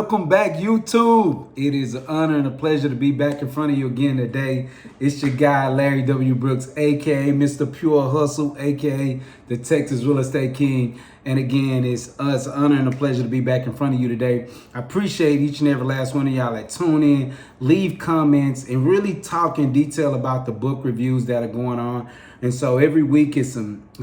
Welcome back, YouTube. It is an honor and a pleasure to be back in front of you again today. It's your guy, Larry W. Brooks, aka Mr. Pure Hustle, aka the Texas Real Estate King. And again, it's an honor and a pleasure to be back in front of you today. I appreciate each and every last one of y'all that tune in, leave comments, and really talk in detail about the book reviews that are going on. And so every week it's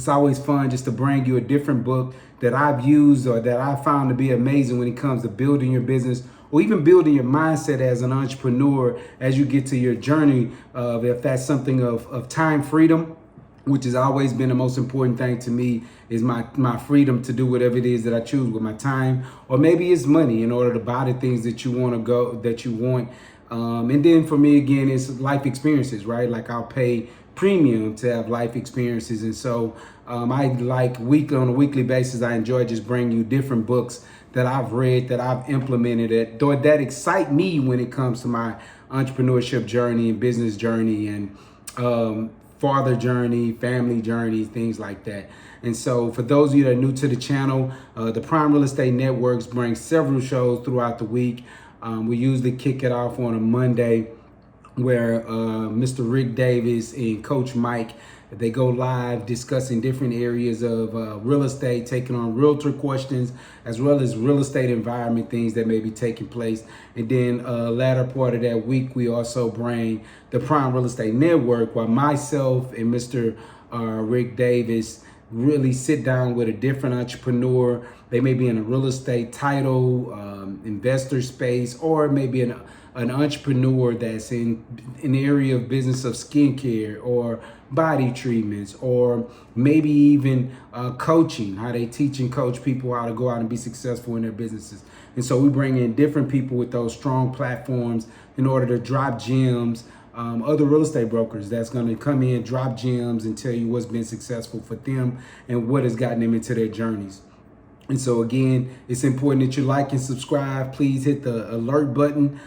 always fun just to bring you a different book that I've used or that I found to be amazing when it comes to building your business or even building your mindset as an entrepreneur as you get to your journey of, if that's something of time freedom, which has always been the most important thing to me, is my freedom to do whatever it is that I choose with my time, or maybe it's money in order to buy the things that you want. And then for me, again, it's life experiences, right? Like I'll pay premium to have life experiences. And so I like on a weekly basis, I enjoy just bringing you different books that I've read, that I've implemented, that excite me when it comes to my entrepreneurship journey and business journey and father journey, family journey, things like that. And so for those of you that are new to the channel, the Prime Real Estate Networks brings several shows throughout the week. We usually kick it off on a Monday where Mr. Rick Davis and Coach Mike, they go live discussing different areas of real estate, taking on realtor questions, as well as real estate environment things that may be taking place. And then latter part of that week, we also bring the Prime Real Estate Network, where myself and Mr. Rick Davis really sit down with a different entrepreneur. They may be in a real estate title, investor space, or maybe an entrepreneur that's in an area of business of skincare or body treatments, or maybe even coaching, how they teach and coach people how to go out and be successful in their businesses. And so we bring in different people with those strong platforms in order to drop gems, other real estate brokers that's going to come in, drop gems, and tell you what's been successful for them and what has gotten them into their journeys. And so again, it's important that you like and subscribe. Please hit the alert button,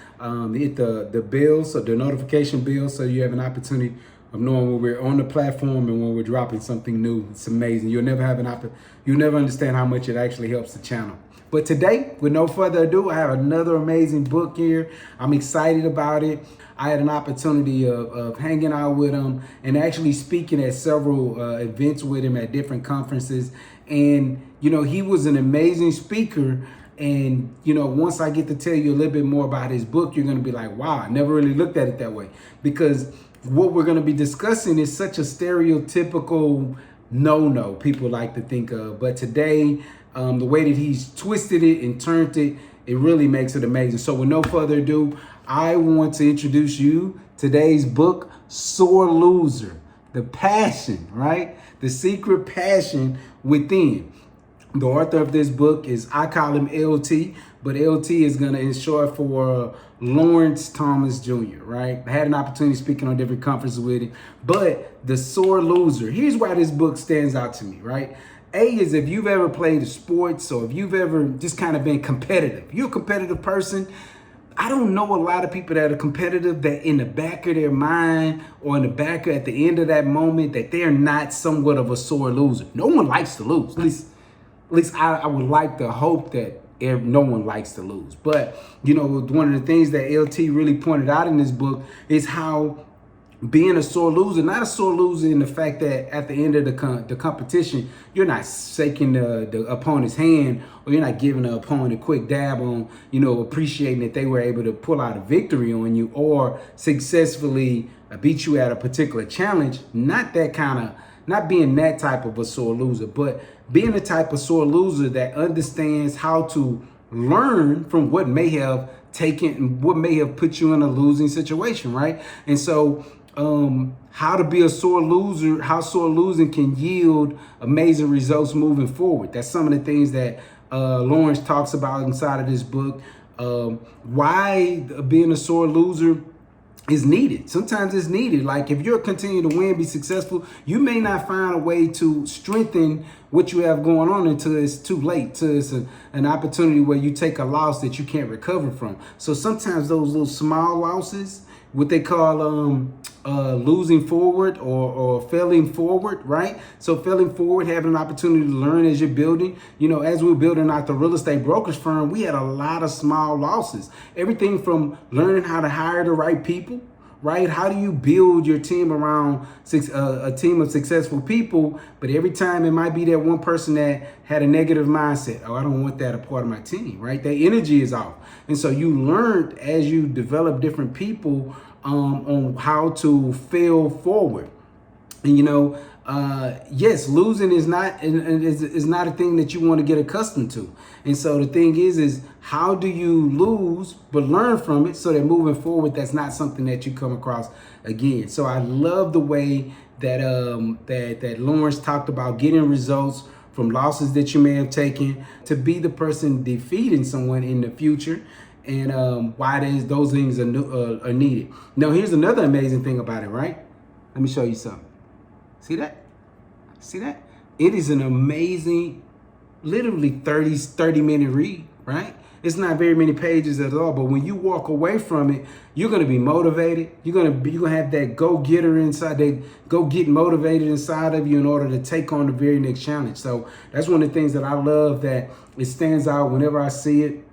hit the bell, so the notification bell, so you have an opportunity of knowing when we're on the platform and when we're dropping something new. It's amazing. You'll never understand how much it actually helps the channel. But today, with no further ado, I have another amazing book here. I'm excited about it. I had an opportunity of hanging out with him and actually speaking at several events with him at different conferences. And, you know, he was an amazing speaker. And, you know, once I get to tell you a little bit more about his book, you're going to be like, wow, I never really looked at it that way. Because what we're going to be discussing is such a stereotypical no people like to think of. But today, the way that he's twisted it and turned it, it really makes it amazing. So with no further ado, I want to introduce you today's book, Sore Loser, The Passion, right? The Secret Passion Within. The author of this book is, I call him LT, but LT is going to in short for Lawrence Thomas Jr., right? I had an opportunity speaking on different conferences with him, but The Sore Loser, here's why this book stands out to me, right? A is if you've ever played sports or if you've ever just kind of been competitive. You're a competitive person. I don't know a lot of people that are competitive that in the back of their mind or in the back at the end of that moment that they're not somewhat of a sore loser. No one likes to lose. At least I would like to hope that no one likes to lose. But, you know, one of the things that LT really pointed out in this book is how being a sore loser, not a sore loser in the fact that at the end of the competition, you're not shaking the opponent's hand, or you're not giving the opponent a quick dab on, you know, appreciating that they were able to pull out a victory on you or successfully beat you at a particular challenge. Not being that type of a sore loser, but being the type of sore loser that understands how to learn from what may have put you in a losing situation, right? And so how to be a sore loser, how sore losing can yield amazing results moving forward. That's some of the things that Lawrence talks about inside of this book. Why being a sore loser is needed. Sometimes it's needed. Like if you're continuing to win, be successful, you may not find a way to strengthen what you have going on until it's too late, till it's an opportunity where you take a loss that you can't recover from. So sometimes those little small losses what they call losing forward or failing forward, right? So failing forward, having an opportunity to learn as you're building. You know, as we were building out the real estate brokerage firm, we had a lot of small losses. Everything from learning how to hire the right people, right? How do you build your team around a team of successful people? But every time it might be that one person that had a negative mindset. Oh, I don't want that a part of my team, right? Their energy is off. And so you learned as you develop different people on how to fail forward. And you know, yes, losing is not a thing that you want to get accustomed to. And so the thing is how do you lose but learn from it so that moving forward, that's not something that you come across again. So I love the way that that Lawrence talked about getting results from losses that you may have taken to be the person defeating someone in the future, and why those things are needed. Now, here's another amazing thing about it, right? Let me show you something. See that? See that? It is an amazing, literally 30-minute read, right? It's not very many pages at all, but when you walk away from it, you're gonna be motivated. You're gonna have that go-getter inside, that go-get motivated inside of you in order to take on the very next challenge. So that's one of the things that I love, that it stands out whenever I see it.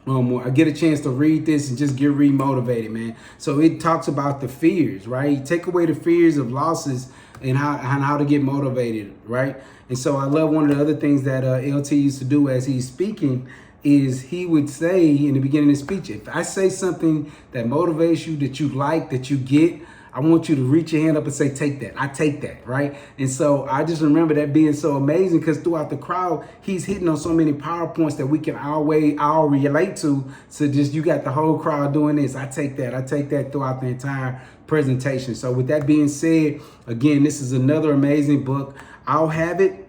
I get a chance to read this and just get re-motivated, man. So it talks about the fears, right? Take away the fears of losses and how to get motivated, right? And so I love one of the other things that LT used to do as he's speaking is he would say in the beginning of the speech, if I say something that motivates you, that you like, that you get, I want you to reach your hand up and say, take that. I take that, right? And so I just remember that being so amazing, because throughout the crowd, he's hitting on so many PowerPoints that we can all relate to. So just, you got the whole crowd doing this. I take that throughout the entire presentation. So with that being said, again, this is another amazing book. I'll have it.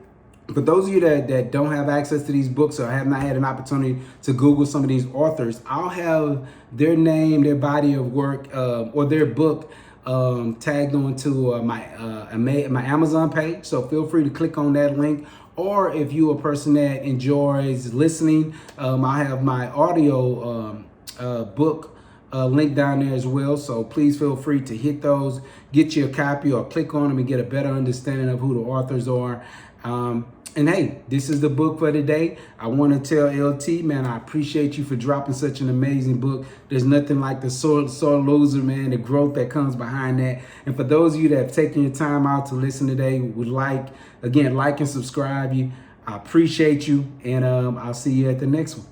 For those of you that don't have access to these books or have not had an opportunity to Google some of these authors, I'll have their name, their body of work, or their book tagged onto my Amazon page. So feel free to click on that link. Or if you're a person that enjoys listening, I have my audio book link down there as well. So please feel free to hit those, get you a copy, or click on them and get a better understanding of who the authors are. And hey, this is the book for today. I want to tell LT, man, I appreciate you for dropping such an amazing book. There's nothing like the sore loser, man, the growth that comes behind that. And for those of you that have taken your time out to listen today, would like and subscribe you. I appreciate you, and I'll see you at the next one.